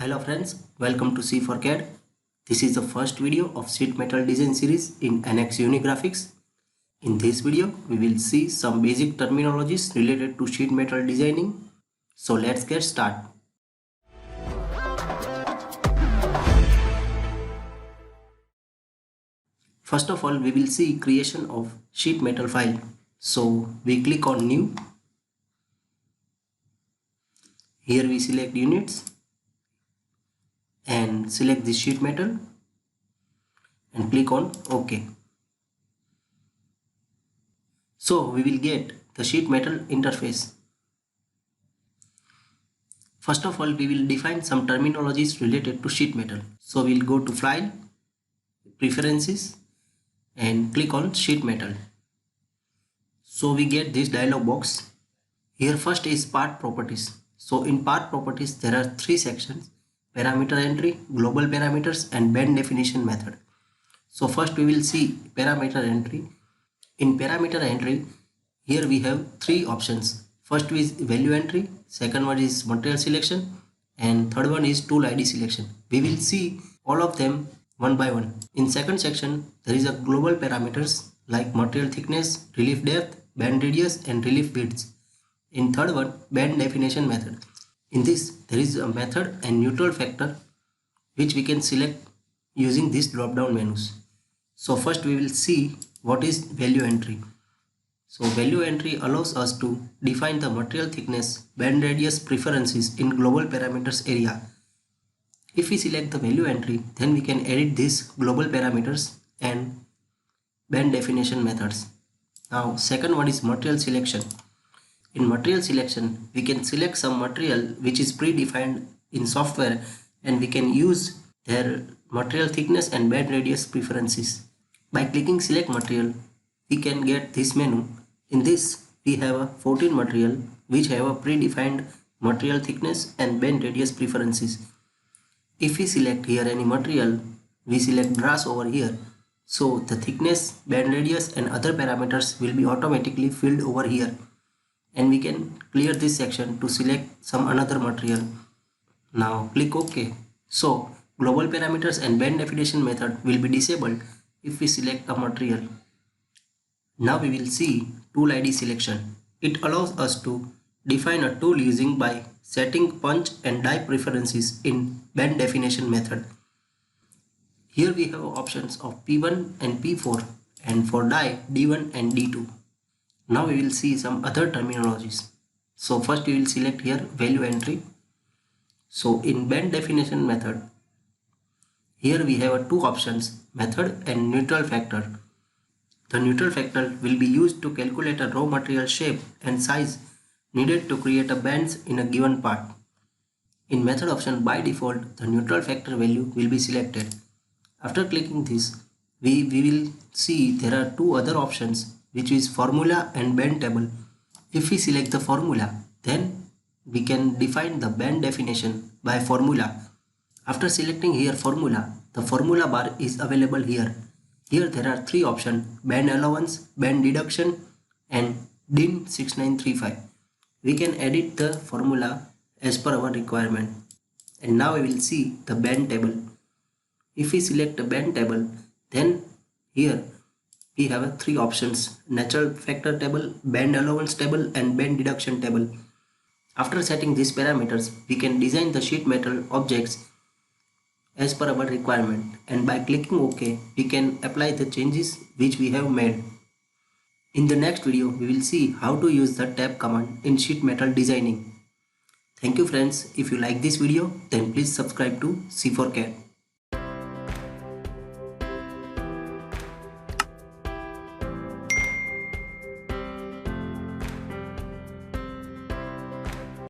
Hello friends, welcome to C4CAD. This is the first video of sheet metal design series in NX Unigraphics. In this video, we will see some basic terminologies related to sheet metal designing. So let's get started. First of all, we will see creation of sheet metal file. So we click on New. Here we select Units and select the sheet metal and click on OK. So we will get the sheet metal interface. First of all, we will define some terminologies related to sheet metal. So we'll go to File, Preferences and click on Sheet Metal. So we get this dialog box. Here first is Part Properties. So in Part Properties there are three sections: Parameter Entry, Global Parameters and Band Definition Method. So first we will see Parameter Entry. In Parameter Entry, here we have three options. First is Value Entry, second one is Material Selection and third one is Tool ID Selection. We will see all of them one by one. In second section, there is a global parameters like material thickness, relief depth, band radius and relief width. In third one, band definition method. In this, there is a method and neutral factor which we can select using these drop down menus. So first we will see what is value entry. So value entry allows us to define the material thickness, band radius preferences in global parameters area. If we select the value entry, then we can edit these global parameters and band definition methods. Now second one is material selection. In material selection, we can select some material which is predefined in software and we can use their material thickness and band radius preferences. By clicking select material, we can get this menu. In this, we have a 14 material which have a predefined material thickness and band radius preferences. If we select here any material, we select brass over here. So the thickness, band radius and other parameters will be automatically filled over here. And we can clear this section to select some another material. Now click OK. So global parameters and band definition method will be disabled if we select a material. Now we will see Tool ID Selection. It allows us to define a tool using by setting punch and die preferences in band definition method. Here we have options of P1 and P4 and for die D1 and D2. Now we will see some other terminologies. So first we will select here value entry. So in band definition method, here we have two options, method and neutral factor. The neutral factor will be used to calculate a raw material shape and size needed to create a bands in a given part. In method option, by default, the neutral factor value will be selected. After clicking this, we will see there are two other options, which is formula and band table. If we select the formula, then we can define the band definition by formula. After selecting here formula, the formula bar is available here. Here there are three options: band allowance, band deduction and DIN 6935. We can edit the formula as per our requirement. And now we will see the band table. If we select the band table, then here we have three options: natural factor table, band allowance table and band deduction table. After setting these parameters, we can design the sheet metal objects as per our requirement, and by clicking OK, we can apply the changes which we have made. In the next video, we will see how to use the tab command in sheet metal designing. Thank you friends. If you like this video, then please subscribe to C4CAD.